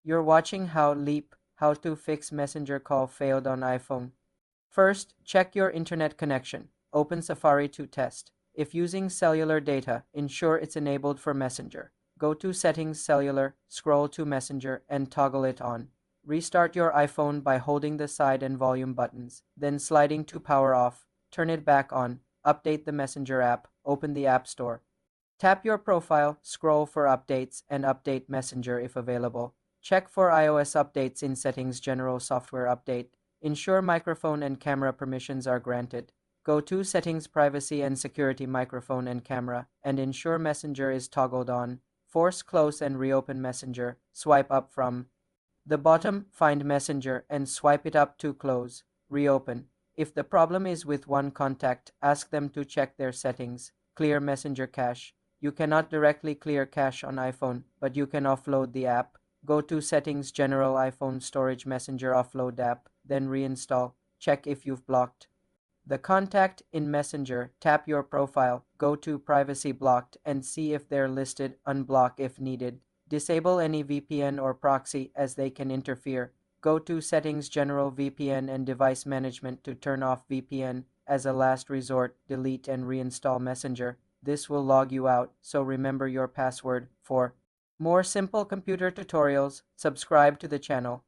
You're watching how to fix Messenger call failed on iPhone. First, check your internet connection. Open Safari to test. If using cellular data, ensure it's enabled for Messenger. Go to Settings Cellular, scroll to Messenger, and toggle it on. Restart your iPhone by holding the side and volume buttons, then sliding to power off. Turn it back on. Update the Messenger app. Open the App Store. Tap your profile, scroll for updates, and update Messenger if available. Check for iOS updates in Settings General Software Update. Ensure microphone and camera permissions are granted. Go to Settings Privacy and Security Microphone and Camera, and ensure Messenger is toggled on. Force close and reopen Messenger. Swipe up from the bottom, find Messenger, and swipe it up to close. Reopen. If the problem is with one contact, ask them to check their settings. Clear Messenger cache. You cannot directly clear cache on iPhone, but you can offload the app. Go to Settings General iPhone Storage Messenger Offload app, then reinstall. Check if you've blocked the contact in Messenger. Tap your profile, go to Privacy Blocked, and see if they're listed. Unblock if needed. Disable any VPN or proxy as they can interfere. Go to Settings General VPN and Device Management to turn off VPN. As a last resort, delete and reinstall Messenger. This will log you out, so remember your password. For more simple computer tutorials, subscribe to the channel.